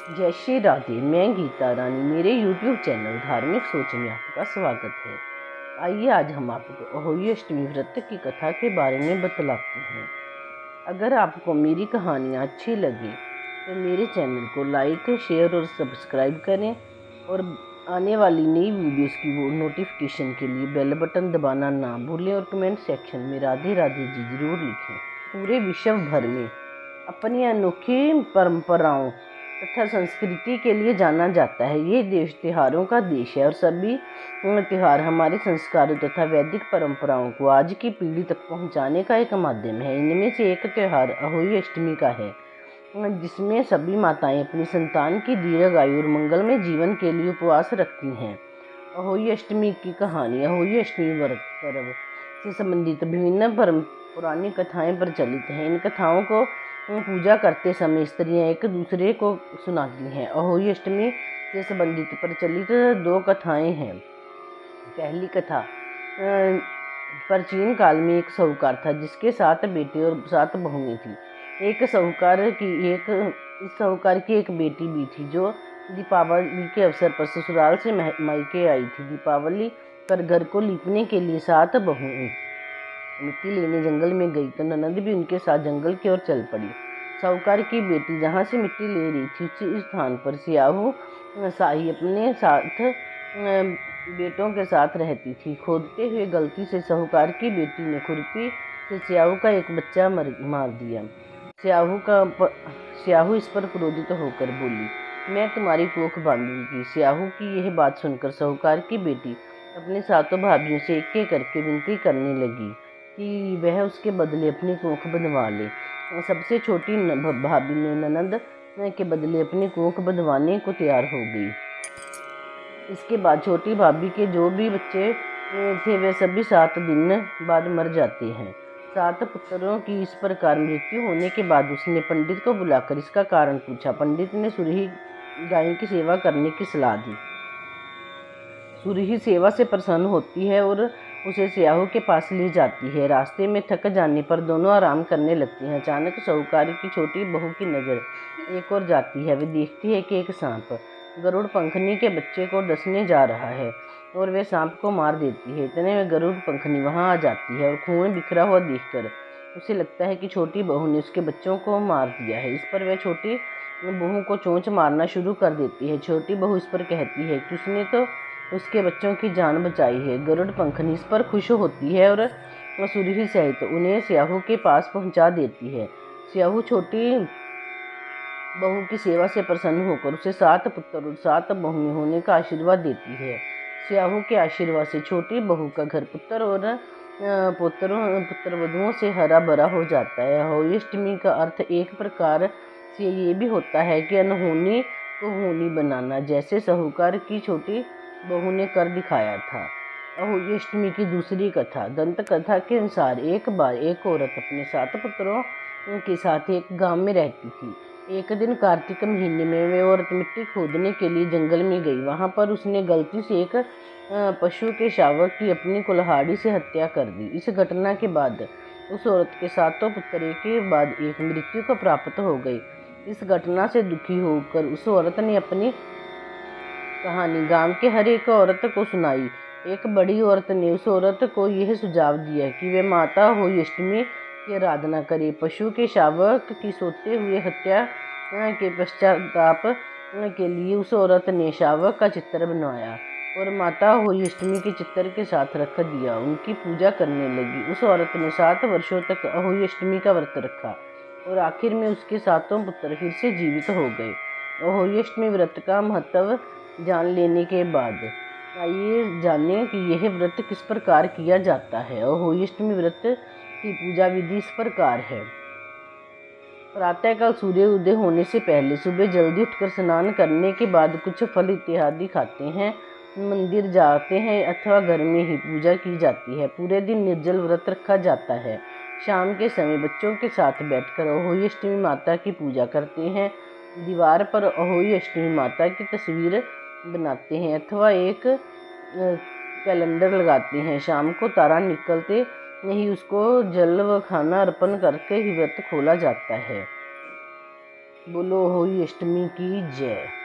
जय श्री राधे। मैं गीता रानी, मेरे YouTube चैनल धार्मिक सोच में आपका स्वागत है। आइए आज हम आपको अहोई अष्टमी व्रत की कथा के बारे में बतलाते हैं। अगर आपको मेरी कहानियाँ अच्छी लगी तो मेरे चैनल को लाइक, शेयर और सब्सक्राइब करें और आने वाली नई वीडियोस की वो नोटिफिकेशन के लिए बेल बटन दबाना ना भूलें और कमेंट सेक्शन में राधे राधे जी जरूर लिखें। पूरे विश्व भर में अपनी अनोखी परंपराओं तथा संस्कृति के लिए जाना जाता है। ये देश त्योहारों का देश है और सभी त्योहार हमारे संस्कारों तथा वैदिक परंपराओं को आज की पीढ़ी तक पहुंचाने का एक माध्यम है। इनमें से एक त्योहार अहोई अष्टमी का है, जिसमें सभी माताएं अपनी संतान की दीर्घ आयु और मंगलमय जीवन के लिए उपवास रखती हैं। अहोई अष्टमी की कहानी। अहोई अष्टमी व्रत पर्व से संबंधित विभिन्न पुरानी कथाएं प्रचलित हैं। इन कथाओं को पूजा करते समय स्त्रियां एक दूसरे को सुनाती हैं। अहोई अष्टमी से संबंधित प्रचलित दो कथाएं हैं। पहली कथा, प्राचीन काल में एक साहूकार था जिसके 7 बेटे और 7 बहुएं थी। इस साहूकार की एक बेटी भी थी जो दीपावली के अवसर पर ससुराल से मायके आई थी। दीपावली पर घर को लीपने के लिए 7 बहुएं मिट्टी लेने जंगल में गई तो ननद भी उनके साथ जंगल की ओर चल पड़ी। साहूकार की बेटी जहाँ से मिट्टी ले रही थी उसी स्थान पर सियाहू शाही अपने साथ बेटों के साथ रहती थी। खोदते हुए गलती से साहूकार की बेटी ने खुरपी से सियाहू का एक बच्चा मार दिया। सियाहू इस पर क्रोधित होकर बोली, मैं तुम्हारी कोख बांधूंगी। सियाहू की यह बात सुनकर साहूकार की बेटी अपने 7 भाभियों से एक एक करके विनती करने लगी कि वह उसके बदले अपनी कोख बंधवा ले। सबसे छोटी भाभी ने ननद के बदले अपनी कोख बंधवाने को तैयार हो गई। इसके बाद छोटी भाभी के जो भी बच्चे थे वे सभी 7 दिन बाद मर जाते हैं। 7 पुत्रों की इस प्रकार मृत्यु होने के बाद उसने पंडित को बुलाकर इसका कारण पूछा। पंडित ने सुरही गाय की सेवा करने की सलाह दी। सुरही सेवा से प्रसन्न होती है और उसे सियाहू के पास ले जाती है। रास्ते में थक जाने पर दोनों आराम करने लगती हैं। अचानक साहूकार की छोटी बहू की नज़र एक और जाती है। वे देखती है कि एक सांप गरुड़ पंखनी के बच्चे को डसने जा रहा है और वे सांप को मार देती है। इतने में गरुड़ पंखनी वहां आ जाती है और खून बिखरा हुआ देखकर उसे लगता है कि छोटी बहू ने उसके बच्चों को मार दिया है। इस पर वह छोटी बहू को चोंच मारना शुरू कर देती है। छोटी बहू इस पर कहती है कि उसने तो उसके बच्चों की जान बचाई है। गरुड़ पंखनी इस पर खुश होती है और सुरही सहित उन्हें सियाहू के पास पहुंचा देती है। सियाहू छोटी बहू की सेवा से प्रसन्न होकर उसे 7 पुत्र और 7 बहुएं होने का आशीर्वाद देती है। सियाहू के आशीर्वाद से छोटी बहू का घर पुत्र और पुत्रवधुओं से हरा भरा हो जाता है। अहोई अष्टमी का अर्थ एक प्रकार से ये भी होता है कि अनहोनी को होनी बनाना, जैसे साहूकार की छोटी बहू ने कर दिखाया था। अहोई अष्टमी की दूसरी कथा। दंत कथा के अनुसार एक बार एक औरत अपने 7 पुत्रों के साथ एक गांव में रहती थी। एक दिन कार्तिक महीने में वे औरत मिट्टी खोदने के लिए जंगल में गई। वहां पर उसने गलती से एक पशु के शावक की अपनी कुल्हाड़ी से हत्या कर दी। इस घटना के बाद उस औरत के 7 पुत्र एक के बाद एक मृत्यु को प्राप्त हो गई। इस घटना से दुखी होकर उस औरत ने अपनी कहानी गांव के हर एक औरत को सुनाई। एक बड़ी औरत ने उस औरत को यह सुझाव दिया कि वे माता अहोई अष्टमी की आराधना करे। पशु के शावक की सोते हुए हत्या के पश्चाताप के लिए उस औरत ने शावक का चित्र बनवाया और माता अहोई अष्टमी के चित्र के साथ रख दिया। उनकी पूजा करने लगी। उस औरत ने 7 वर्षों तक अहोई अष्टमी का व्रत रखा और आखिर में उसके 7 पुत्र फिर से जीवित हो गए। अहोई अष्टमी व्रत का महत्व जान लेने के बाद आइए जानें कि यह व्रत किस प्रकार किया जाता है। अहोई अष्टमी व्रत की पूजा विधि इस प्रकार है। प्रातःकाल सूर्य उदय होने से पहले सुबह जल्दी उठकर स्नान करने के बाद कुछ फल इत्यादि खाते हैं, मंदिर जाते हैं अथवा घर में ही पूजा की जाती है। पूरे दिन निर्जल व्रत रखा जाता है। शाम के समय बच्चों के साथ बैठकर अहोई अष्टमी माता की पूजा करते हैं। दीवार पर अहोई अष्टमी माता की तस्वीर बनाते हैं अथवा एक कैलेंडर लगाते हैं। शाम को तारा निकलते नहीं उसको जल व खाना अर्पण करके ही व्रत खोला जाता है। बोलो होली अष्टमी की जय।